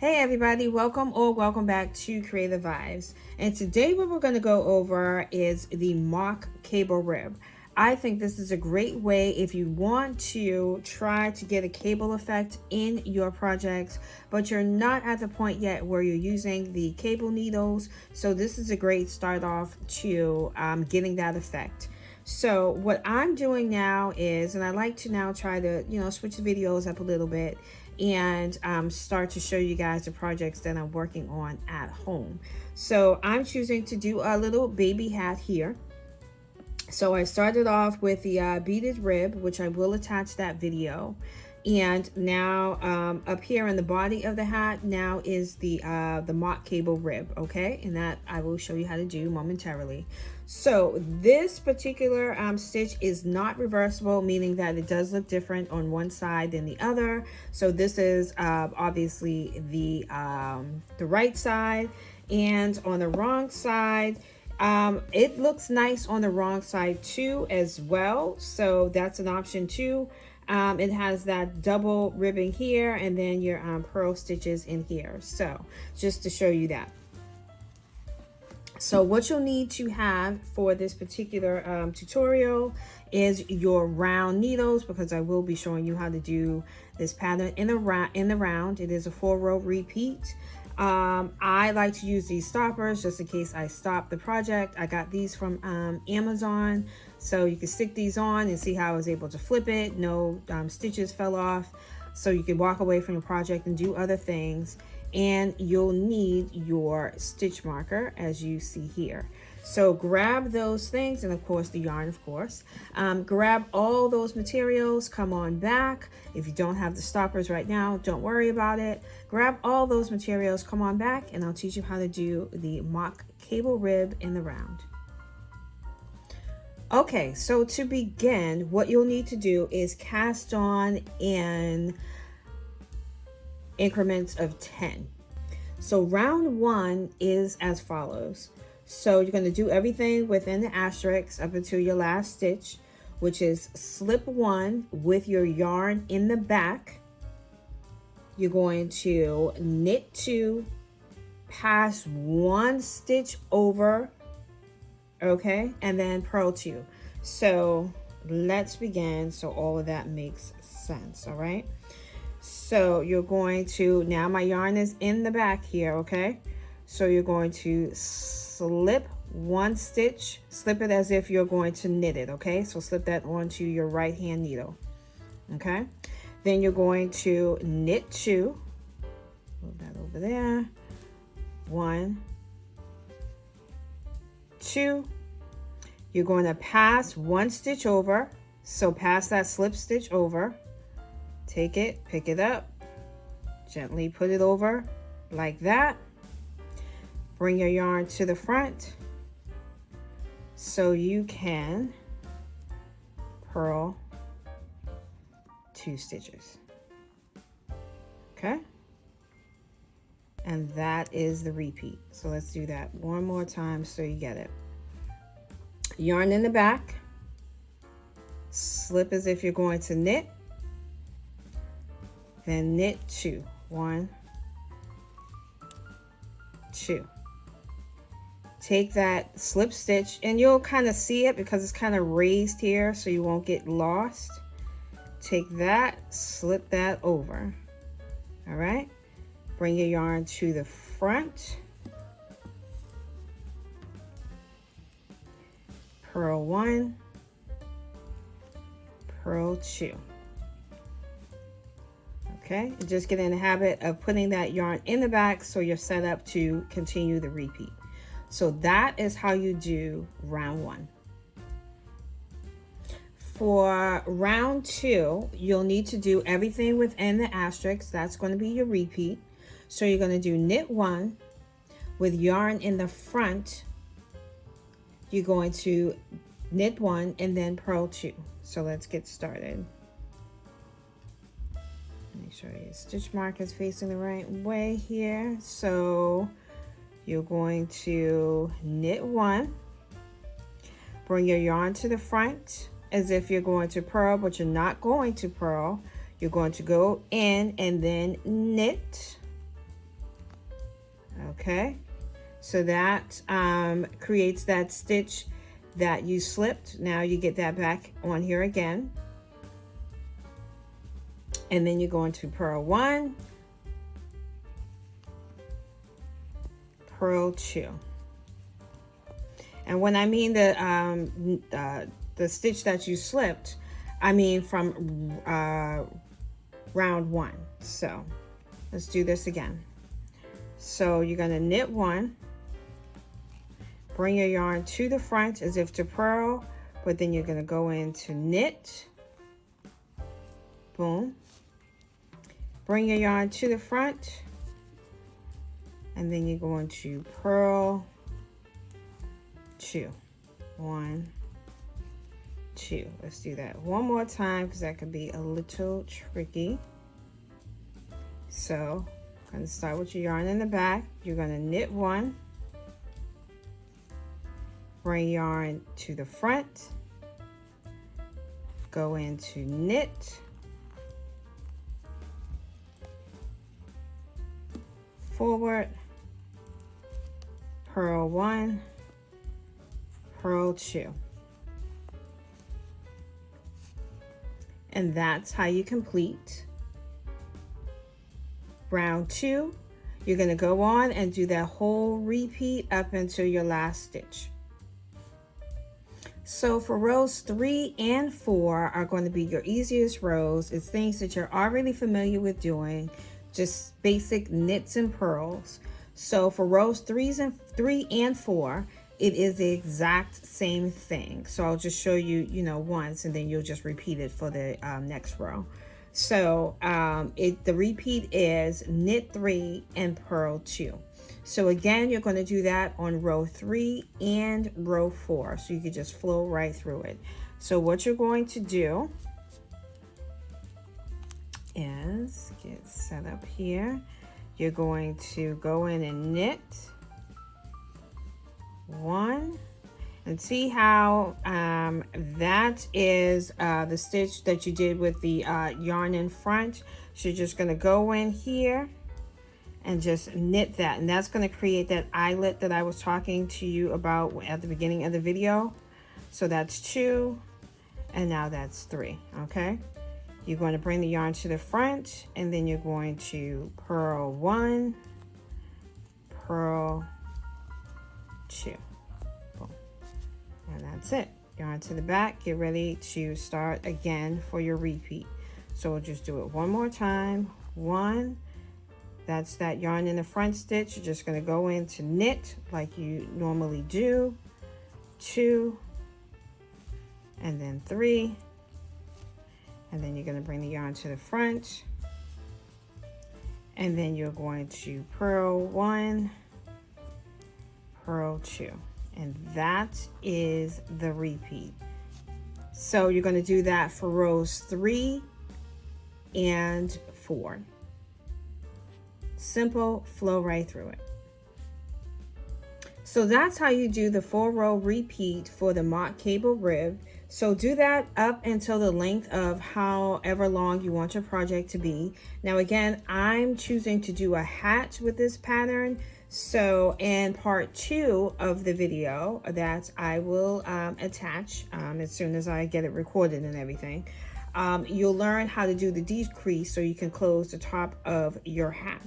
Hey everybody, welcome or welcome back to Creative Vibes. And today what we're going to go over is the mock cable rib. I think this is a great way if you want to try to get a cable effect in your projects, but you're not at the point yet where you're using the cable needles. So this is a great start off to getting that effect. So what I'm doing now is, and I like to now try to, switch the videos up a little bit and start to show you guys the projects that I'm working on at home. So I'm choosing to do a little baby hat here. So I started off with the beaded rib, which I will attach that video. And now up here in the body of the hat now is the mock cable rib, okay? And that I will show you how to do momentarily. So this particular stitch is not reversible, meaning that it does look different on one side than the other. So this is obviously the right side, and on the wrong side, it looks nice on the wrong side too as well. So that's an option too. It has that double ribbing here and then your purl stitches in here. So just to show you that. So what you'll need to have for this particular tutorial is your round needles, because I will be showing you how to do this pattern in the round. It is a 4-row repeat. I like to use these stoppers just in case I stop the project. I got these from Amazon, so you can stick these on and see how I was able to flip it. No stitches fell off, so you can walk away from your project and do other things. And you'll need your stitch marker, as you see here. So grab those things, and of course the yarn, of course. Grab all those materials, come on back. If you don't have the stoppers right now, don't worry about it. Grab all those materials, come on back, and I'll teach you how to do the mock cable rib in the round. Okay, so to begin, what you'll need to do is cast on in increments of 10. So round 1 is as follows. So you're going to do everything within the asterisk up until your last stitch, which is slip 1 with your yarn in the back. You're going to knit 2, pass 1 stitch over, okay, and then purl 2. So let's begin so all of that makes sense. All right, so you're going to, now my yarn is in the back here, okay? So you're going to slip 1 stitch, slip it as if you're going to knit it, okay? So slip that onto your right hand needle, okay? Then you're going to knit 2, move that over there, 1, 2. You're going to pass 1 stitch over, so pass that slip stitch over. Take it, pick it up, gently put it over like that. Bring your yarn to the front so you can purl 2 stitches. Okay? And that is the repeat. So let's do that one more time so you get it. Yarn in the back, slip as if you're going to knit. Then knit 2, 1, 2. Take that slip stitch, and you'll kind of see it because it's kind of raised here, so you won't get lost. Take that, slip that over. All right, bring your yarn to the front, purl 1, purl 2. Okay, and just get in the habit of putting that yarn in the back so you're set up to continue the repeat. So that is how you do round 1. For round 2, you'll need to do everything within the asterisk. That's going to be your repeat. So you're going to do knit 1 with yarn in the front. You're going to knit 1 and then purl 2. So let's get started. Make sure your stitch mark is facing the right way here. So you're going to knit 1, bring your yarn to the front as if you're going to purl, but you're not going to purl. You're going to go in and then knit Okay, so that creates that stitch that you slipped. Now you get that back on here again, and then you're going to purl 1, purl 2. And when I mean the stitch that you slipped, I mean from round 1. So let's do this again. So you're going to knit 1, bring your yarn to the front as if to purl, but then you're going to go into knit, boom, bring your yarn to the front, and then you're going to purl 2, 1, 2. Let's do that one more time because that could be a little tricky. So I'm going to start with your yarn in the back. You're going to knit 1, bring yarn to the front, go into knit, forward, purl 1, purl 2. And that's how you complete round 2. You're going to go on and do that whole repeat up until your last stitch. So for rows 3 and 4 are going to be your easiest rows. It's things that you're already familiar with doing, just basic knits and purls. So for rows 3 and 4, it is the exact same thing. So I'll just show you, once, and then you'll just repeat it for the next row. So the repeat is knit 3 and purl 2. So again, you're going to do that on row 3 and row 4. So you can just flow right through it. So what you're going to do is get set up here. You're going to go in and knit 1, and see how that is the stitch that you did with the yarn in front. So you're just going to go in here and just knit that, and that's going to create that eyelet that I was talking to you about at the beginning of the video. So that's 2, and now that's 3. Okay, you're going to bring the yarn to the front, and then you're going to purl 1, purl 2, boom, and that's it. Yarn to the back, get ready to start again for your repeat. So we'll just do it one more time. 1, that's that yarn in the front stitch. You're just going to go into knit like you normally do. 2, and then 3, and then you're going to bring the yarn to the front, and then you're going to purl 1, purl 2, and that is the repeat. So you're going to do that for rows 3 and 4. Simple, flow right through it. So that's how you do the 4-row repeat for the mock cable rib. So do that up until the length of however long you want your project to be. Now again, I'm choosing to do a hat with this pattern. So in part 2 of the video that I will attach as soon as I get it recorded and everything, you'll learn how to do the decrease so you can close the top of your hat.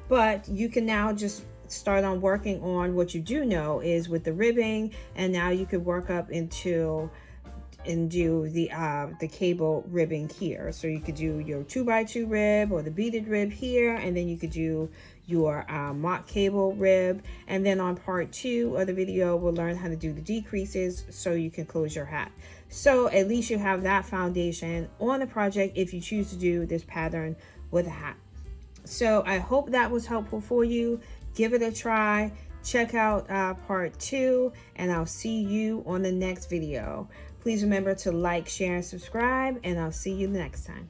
But you can now just start on working on what you do know is with the ribbing, and now you could work up into and do the cable ribbing here. So you could do your 2x2 rib or the beaded rib here, and then you could do your mock cable rib, and then on part 2 of the video we'll learn how to do the decreases so you can close your hat. So at least you have that foundation on the project if you choose to do this pattern with a hat. So I hope that was helpful for you. Give it a try. Check out part 2, and I'll see you on the next video. Please remember to like, share, and subscribe, and I'll see you next time.